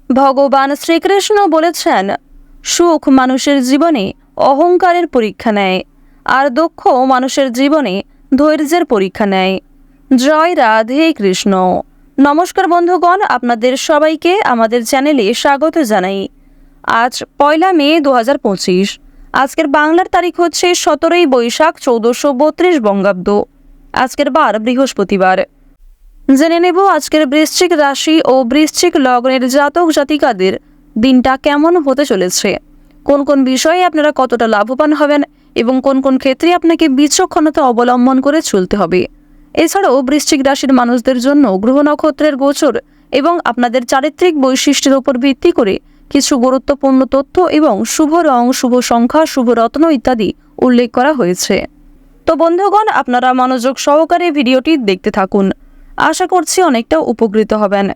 ভগবান শ্রীকৃষ্ণ বলেছেন, সুখ মানুষের জীবনে অহংকারের পরীক্ষা নেয়, আর দুঃখ মানুষের জীবনে ধৈর্যের পরীক্ষা নেয়। জয় রাধে কৃষ্ণ। নমস্কার বন্ধুগণ, আপনাদের সবাইকে আমাদের চ্যানেলে স্বাগত জানাই। আজ 1 মে 2025। আজকের বাংলার তারিখ হচ্ছে 17 বৈশাখ 1432 বঙ্গাব্দ। আজকের বার বৃহস্পতিবার। জেনে নেব আজকের বৃশ্চিক রাশি ও বৃশ্চিক লগ্নের জাতক জাতিকাদের দিনটা কেমন হতে চলেছে, কোন কোন বিষয়ে আপনারা কতটা লাভবান হবেন এবং কোন কোন ক্ষেত্রে আপনাকে বিচক্ষণতা অবলম্বন করে চলতে হবে। এছাড়াও বৃশ্চিক রাশির মানুষদের জন্য গ্রহ নক্ষত্রের গোচর এবং আপনাদের চারিত্রিক বৈশিষ্ট্যের উপর ভিত্তি করে কিছু গুরুত্বপূর্ণ তথ্য এবং শুভ রং, শুভ সংখ্যা, শুভ রত্ন ইত্যাদি উল্লেখ করা হয়েছে। তো বন্ধুগণ, আপনারা মনোযোগ সহকারে ভিডিওটি দেখতে থাকুন। আশা করছি অনেকটা উপকৃত হবেন।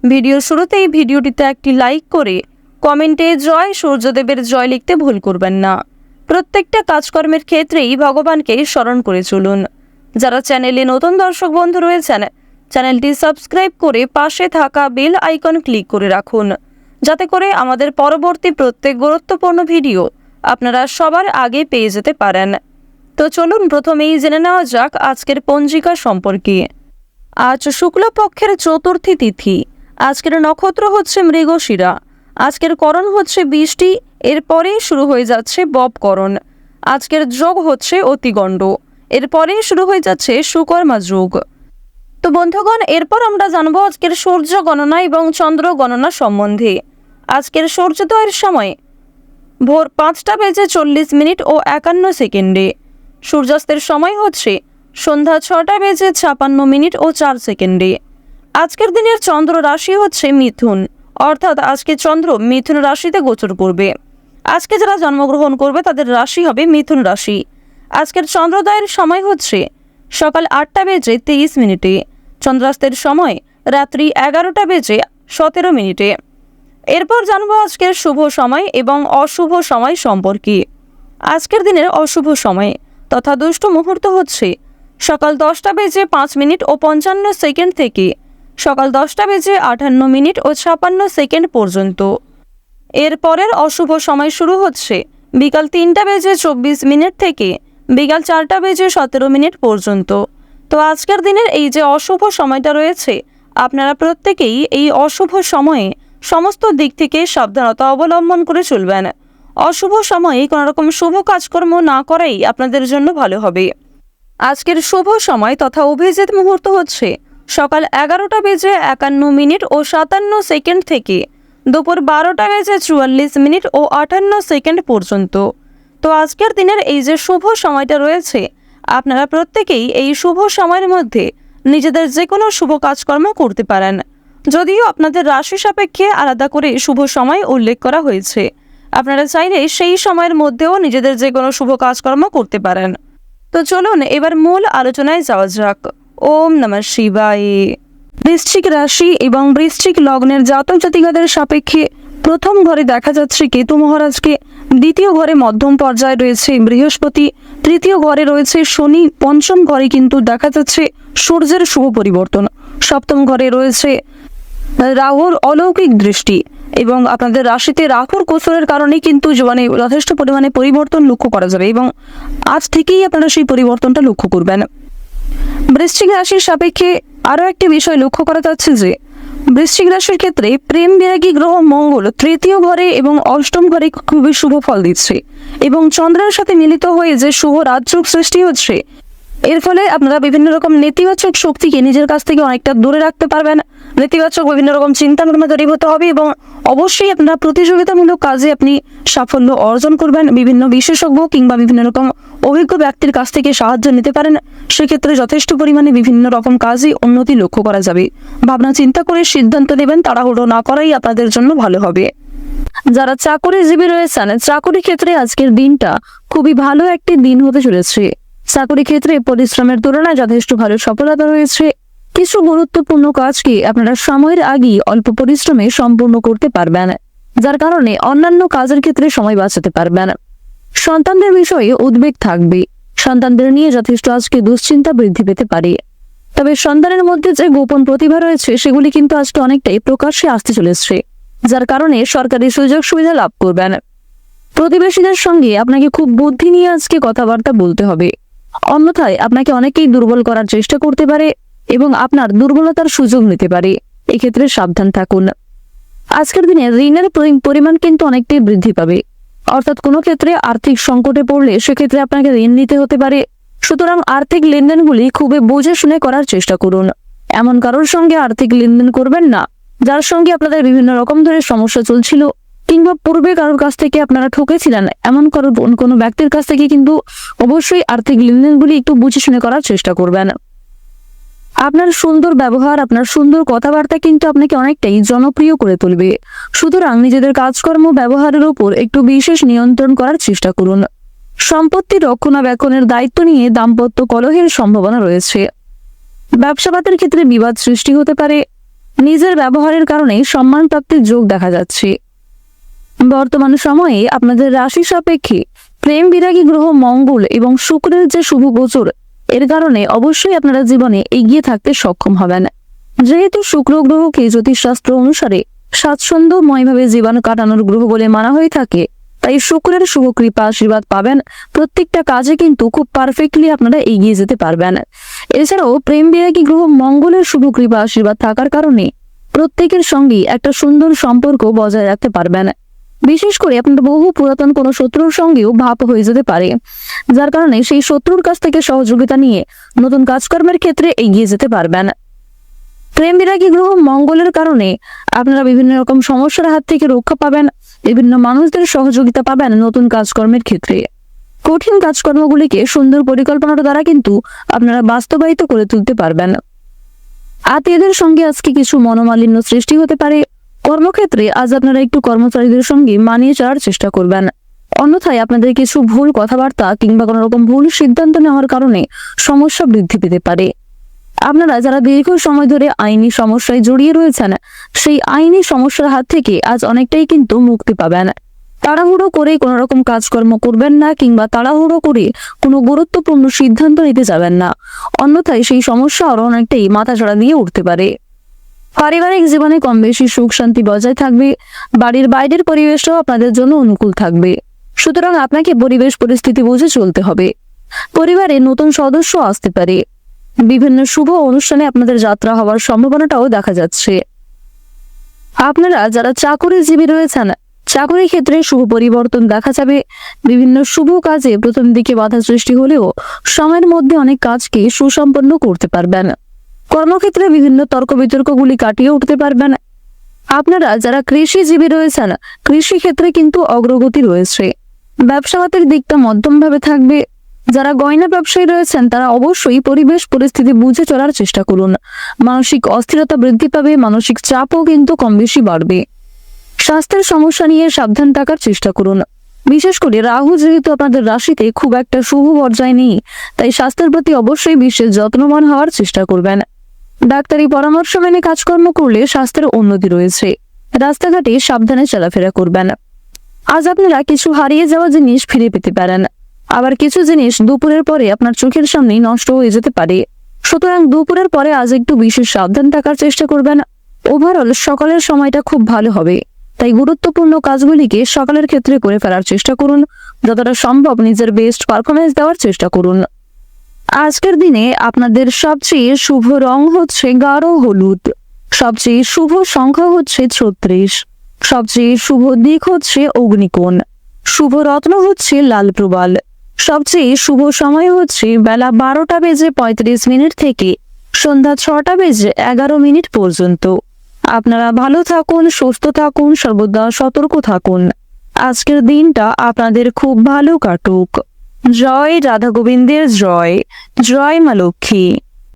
ভিডিওর শুরুতেই ভিডিওটিতে একটি লাইক করে কমেন্টে জয় সূর্যদেবের জয় লিখতে ভুল করবেন না। প্রত্যেকটা কাজকর্মের ক্ষেত্রেই ভগবানকে স্মরণ করে চলুন। যারা চ্যানেলে নতুন দর্শক বন্ধু রয়েছেন, চ্যানেলটি সাবস্ক্রাইব করে পাশে থাকা বেল আইকন ক্লিক করে রাখুন, যাতে করে আমাদের পরবর্তী প্রত্যেক গুরুত্বপূর্ণ ভিডিও আপনারা সবার আগে পেয়ে যেতে পারেন। তো চলুন প্রথমেই জেনে নেওয়া যাক আজকের পঞ্জিকা সম্পর্কে। আজ শুক্লপক্ষের চতুর্থী তিথি। আজকের নক্ষত্র হচ্ছে মৃগশিরা। আজকের করণ হচ্ছে বৃষ্টি, এরপরেই শুরু হয়ে যাচ্ছে ববকরণ। আজকের যোগ হচ্ছে অতিগণ্ড, এরপরেই শুরু হয়ে যাচ্ছে সুকর্মা যোগ। তো বন্ধুগণ, এরপর আমরা জানবো আজকের সূর্য গণনা এবং চন্দ্র গণনা সম্বন্ধে। আজকের সূর্যোদয়ের সময় ভোর 5:40 ও 51 সেকেন্ডে। সূর্যাস্তের সময় হচ্ছে সন্ধ্যা 6:56 ও 4 সেকেন্ডে। আজকের দিনের চন্দ্র রাশি হচ্ছে মিথুন, অর্থাৎ আজকে চন্দ্র মিথুন রাশিতে গোচর করবে। আজকে যারা জন্মগ্রহণ করবে তাদের রাশি হবে মিথুন রাশি। আজকের চন্দ্রোদয়ের সময় হচ্ছে সকাল 8:23। চন্দ্রাস্তের সময় রাত্রি 11:17। এরপর জানবো আজকের শুভ সময় এবং অশুভ সময় সম্পর্কে। আজকের দিনের অশুভ সময় তথা দুষ্ট মুহূর্ত হচ্ছে সকাল 10:05 ও 55 সেকেন্ড থেকে সকাল 10:58 ও 56 সেকেন্ড পর্যন্ত। এরপরের অশুভ সময় শুরু হচ্ছে বিকাল 3:24 থেকে বিকাল 4:17 পর্যন্ত। তো আজকের দিনের এই যে অশুভ সময়টা রয়েছে, আপনারা প্রত্যেকেই এই অশুভ সময়ে সমস্ত দিক থেকে সাবধানতা অবলম্বন করে চলবেন। অশুভ সময়ে কোনো রকম শুভ কাজকর্ম না করাই আপনাদের জন্য ভালো হবে। আজকের শুভ সময় তথা অভিজিৎ মুহূর্ত হচ্ছে সকাল 11:51 ও 57 সেকেন্ড থেকে দুপুর 12:44 ও 58 সেকেন্ড পর্যন্ত। তো আজকের দিনের এই যে শুভ সময়টা রয়েছে, আপনারা প্রত্যেকেই এই শুভ সময়ের মধ্যে নিজেদের যে কোনো শুভ কাজকর্ম করতে পারেন, যদিও আপনাদের রাশি সাপেক্ষে আলাদা করে শুভ সময় উল্লেখ করা হয়েছে। আপনারা চাইলে সেই সময়ের মধ্যেও নিজেদের যে কোনো শুভ কাজকর্ম করতে পারেন। তো চলুন এবার মূল আলোচনায় যাওয়া যাক। ওম নমঃ শিবায়। বৃশ্চিক রাশি এবং বৃশ্চিক লগ্নের জাতক জাতিকাদের সাপেক্ষে প্রথম ঘরে দেখা যাচ্ছে কেতু মহারাজকে, দ্বিতীয় ঘরে মধ্যম পর্যায়ে রয়েছে বৃহস্পতি, তৃতীয় ঘরে রয়েছে শনি, পঞ্চম ঘরে কিন্তু দেখা যাচ্ছে সূর্যের শুভ পরিবর্তন, সপ্তম ঘরে রয়েছে রাহুর অলৌকিক দৃষ্টি এবং আপনাদের রাশিতে রাহুর গোচরের কারণে কিন্তু জীবনে যথেষ্ট পরিমাণে পরিবর্তন লক্ষ্য করা যাবে এবং আজ থেকেই আপনারা সেই পরিবর্তনটা লক্ষ্য করবেন। বৃশ্চিক রাশির সাপেক্ষে আরও একটি বিষয় লক্ষ্য করা যাচ্ছে যে বৃশ্চিক রাশির ক্ষেত্রে প্রেম বিরাগী গ্রহ মঙ্গল তৃতীয় ঘরে এবং অষ্টম ঘরে খুবই শুভ ফল দিচ্ছে এবং চন্দ্রের সাথে মিলিত হয়ে যে শুভ রাজযোগ সৃষ্টি হচ্ছে, এর ফলে আপনারা বিভিন্ন রকম নেতিবাচক শক্তিকে নিজের কাছ থেকে অনেকটা দূরে রাখতে পারবেন। নেতিবাচক বিভিন্ন রকম চিন্তা ভাবনা দূরীভূত হবে এবং অবশ্যই আপনারা প্রতিযোগিতামূলক কাজে আপনি সাফল্য অর্জন করবেন। বিভিন্ন বিশেষজ্ঞ কিংবা বিভিন্ন রকম অভিজ্ঞ ব্যক্তির কাছ থেকে সাহায্য নিতে পারেন। সেক্ষেত্রে যথেষ্ট পরিমাণে বিভিন্ন রকম কাজে উন্নতি লক্ষ্য করা যাবে। ভাবনা চিন্তা করে সিদ্ধান্ত নেবেন, তাড়াহুড়ো না করাই আপনাদের জন্য ভালো হবে। যারা চাকরিজীবী রয়েছেন, চাকরি ক্ষেত্রে আজকের দিনটা খুবই ভালো একটি দিন হতে চলেছে। চাকরি ক্ষেত্রে পরিশ্রমের তুলনায় যথেষ্ট ভালো সফলতা রয়েছে। কিছু গুরুত্বপূর্ণ কাজকে আপনারা সময়ের আগেই অল্প পরিশ্রমে সম্পূর্ণ করতে পারবেন, যার কারণে অন্যান্য কাজের ক্ষেত্রে সময় বাঁচাতে পারবেন। সন্তানদের বিষয়ে উদ্বেগ থাকবে, সন্তানদের নিয়ে যথেষ্ট আজকে দুশ্চিন্তা বৃদ্ধি পেতে পারে। তবে সন্তানের মধ্যে যে গোপন প্রতিভা রয়েছে সেগুলি কিন্তু আজকে অনেকটাই প্রকাশ্যে আসতে চলেছে। যার কারণে সরকারি সুযোগ সুবিধা লাভ করবেন। প্রতিবেশীদের সঙ্গে আপনাকে খুব বুদ্ধি নিয়ে আজকে কথাবার্তা বলতে হবে, অন্যথায় আপনাকে অনেকেই দুর্বল করার চেষ্টা করতে পারে এবং আপনার দুর্বলতার সুযোগ নিতে পারে। এক্ষেত্রে সাবধান থাকুন। আজকের দিনে ঋণের পরিমাণ কিন্তু অনেকটাই বৃদ্ধি পাবে, অর্থাৎ কোনো ক্ষেত্রে আর্থিক সংকটে পড়লে সেক্ষেত্রে আপনাকে ঋণ নিতে হতে পারে। সুতরাং আর্থিক লেনদেনগুলি খুবই বুঝে শুনে করার চেষ্টা করুন। এমন কারোর সঙ্গে আর্থিক লেনদেন করবেন না যার সঙ্গে আপনাদের বিভিন্ন রকম ধরনের সমস্যা চলছিল, কিংবা পূর্বে কারোর কাছ থেকে আপনারা ঠকেছিলেন। এমন কোনো ব্যক্তির কাছ থেকে কিন্তু অবশ্যই আর্থিক লেনদেনগুলি একটু বুঝে শুনে করার চেষ্টা করবেন। আপনার সুন্দর ব্যবহার, আপনার সুন্দর কথাবার্তা কিন্তু আপনাকে অনেকটাই জনপ্রিয় করে তুলবে। সুতরাং নিজেদের কাজকর্ম ব্যবহারের উপর একটু বিশেষ নিয়ন্ত্রণ করার চেষ্টা করুন। সম্পত্তি রক্ষণাবেক্ষণের দায়িত্ব নিয়ে দাম্পত্য কলহের সম্ভাবনা রয়েছে। ব্যবসাপাতের ক্ষেত্রে বিবাদ সৃষ্টি হতে পারে। নিজের ব্যবহারের কারণে সম্মান প্রাপ্তির যোগ দেখা যাচ্ছে। বর্তমান সময়ে আপনাদের রাশি সাপেক্ষে প্রেম বিরাগী গ্রহ মঙ্গল এবং শুক্রের যে শুভ গোচর, এর কারণে অবশ্যই আপনারা জীবনে এগিয়ে থাকতে সক্ষম হবেন। যেহেতু শুক্র গ্রহকে জ্যোতিষশাস্ত্র অনুসারে স্বাচ্ছন্দ্যময়ভাবে জীবন কাটানোর গ্রহ বলে মানা হয়ে থাকে, তাই শুক্রের শুভ কৃপা আশীর্বাদ পাবেন। প্রত্যেকটা কাজে কিন্তু খুব পারফেক্টলি আপনারা এগিয়ে যেতে পারবেন। এছাড়াও প্রেম বিরাগী গ্রহ মঙ্গলের শুভ কৃপা আশীর্বাদ থাকার কারণে প্রত্যেকের সঙ্গে একটা সুন্দর সম্পর্ক বজায় রাখতে পারবেন। বিশেষ করে আপনার বহু পুরাতন কোনো শত্রুর সঙ্গেও ভাব হয়ে যেতে পারে, যার কারণে সেই শত্রুর কাছ থেকে সহযোগিতা নিয়ে নতুন কাজকর্মের ক্ষেত্রে এগিয়ে যেতে পারবেন। প্রেম বিরাগী গ্রহ মঙ্গলের কারণে আপনারা বিভিন্ন রকম সমস্যার হাত থেকে রক্ষা পাবেন, বিভিন্ন মানুষদের সহযোগিতা পাবেন নতুন কাজকর্মের ক্ষেত্রে। কঠিন কাজকর্মগুলিকে সুন্দর পরিকল্পনার দ্বারা কিন্তু আপনারা বাস্তবায়িত করে তুলতে পারবেন। আত্মীয়দের সঙ্গে আজকে কিছু মনোমালিন্য সৃষ্টি হতে পারে। কর্মক্ষেত্রে আজ আপনারা একটু কর্মচারীদের সঙ্গে মানিয়ে চলার চেষ্টা করবেন, অন্যথায় আপনাদের কিছু ভুল কথাবার্তা কিংবা কোনো রকম ভুল সিদ্ধান্ত নেওয়ার কারণে সমস্যা বৃদ্ধি পেতে পারে। আপনারা যারা দীর্ঘ সময় ধরে আইনি সমস্যায় জড়িয়ে রয়েছেন, সেই আইনি সমস্যার হাত থেকে আজ অনেকটাই কিন্তু মুক্তি পাবেন। তাড়াহুড়ো করে কোনো রকম কাজকর্ম করবেন না, কিংবা তাড়াহুড়ো করে কোনো গুরুত্বপূর্ণ সিদ্ধান্ত নিতে যাবেন না, অন্যথায় সেই সমস্যা আরো অনেকটাই মাথাচাড়া দিয়ে উঠতে পারে। পারিবারিক জীবনে কম বেশি সুখ শান্তি বজায় থাকবে। বাড়ির বাইরের পরিবেশটাও আপনাদের জন্য অনুকূল থাকবে। সুতরাং আপনাকে পরিবেশ পরিস্থিতি বুঝে চলতে হবে। পরিবারে নতুন সদস্য আসতে পারে। বিভিন্ন শুভ অনুষ্ঠানে আপনাদের যাত্রা হওয়ার সম্ভাবনাটাও দেখা যাচ্ছে। আপনারা যারা চাকুরিজীবী রয়েছেন, চাকরির ক্ষেত্রে শুভ পরিবর্তন দেখা যাবে। বিভিন্ন শুভ কাজে প্রথম দিকে বাধা সৃষ্টি হলেও সময়ের মধ্যে অনেক কাজকে সুসম্পন্ন করতে পারবেন। কর্মক্ষেত্রে বিভিন্ন তর্ক বিতর্কগুলি কাটিয়ে উঠতে পারবেন। আপনারা যারা কৃষিজীবী রয়েছেন, কৃষি ক্ষেত্রে কিন্তু অগ্রগতি রয়েছে। ব্যবসাপাতের দিকটা মধ্যমভাবে থাকবে। যারা গয়না ব্যবসায়ী রয়েছেন তারা অবশ্যই পরিবেশ পরিস্থিতি বুঝে চলার চেষ্টা করুন। মানসিক অস্থিরতা বৃদ্ধি পাবে, মানসিক চাপও কিন্তু কম বেশি বাড়বে। স্বাস্থ্যের সমস্যা নিয়ে সাবধান থাকার চেষ্টা করুন। বিশেষ করে রাহু যেহেতু আপনাদের রাশিতে খুব একটা শুভ পর্যায়ে নেই, তাই স্বাস্থ্যের প্রতি অবশ্যই বিশেষ যত্নবান হওয়ার চেষ্টা করবেন। ডাক্তারি পরামর্শ মেনে কাজকর্ম করলে স্বাস্থ্যের উন্নতি রয়েছে। রাস্তাঘাটে সাবধানে চলাফেরা করবেন। আজ আপনারা কিছু হারিয়ে যাওয়া জিনিস ফিরে পেতে পারেন, আবার কিছু জিনিস দুপুরের পরে আপনার চোখের সামনেই নষ্ট হয়ে যেতে পারে। সুতরাং দুপুরের পরে আজ একটু বিশেষ সাবধান থাকার চেষ্টা করবেন। ওভারঅল সকালের সময়টা খুব ভালো হবে, তাই গুরুত্বপূর্ণ কাজগুলিকে সকালের ক্ষেত্রে করে ফেলার চেষ্টা করুন। যতটা সম্ভব নিজের বেস্ট পারফরমেন্স দেওয়ার চেষ্টা করুন। আজকের দিনে আপনাদের সবচেয়ে শুভ রং হচ্ছে গাঢ় হলুদ, সবচেয়ে শুভ সংখ্যা হচ্ছে 36, সবচেয়ে শুভ দিক হচ্ছে অগ্নিকোণ, শুভ রত্ন হচ্ছে লাল প্রবাল, সবচেয়ে শুভ সময় হচ্ছে বেলা 12:35 থেকে সন্ধ্যা 6:11 পর্যন্ত। আপনারা ভালো থাকুন, সুস্থ থাকুন, সর্বদা সতর্ক থাকুন। আজকের দিনটা আপনাদের খুব ভালো কাটুক। জয় রাধা গোবিন্দের জয়, জয় মা লক্ষ্মী।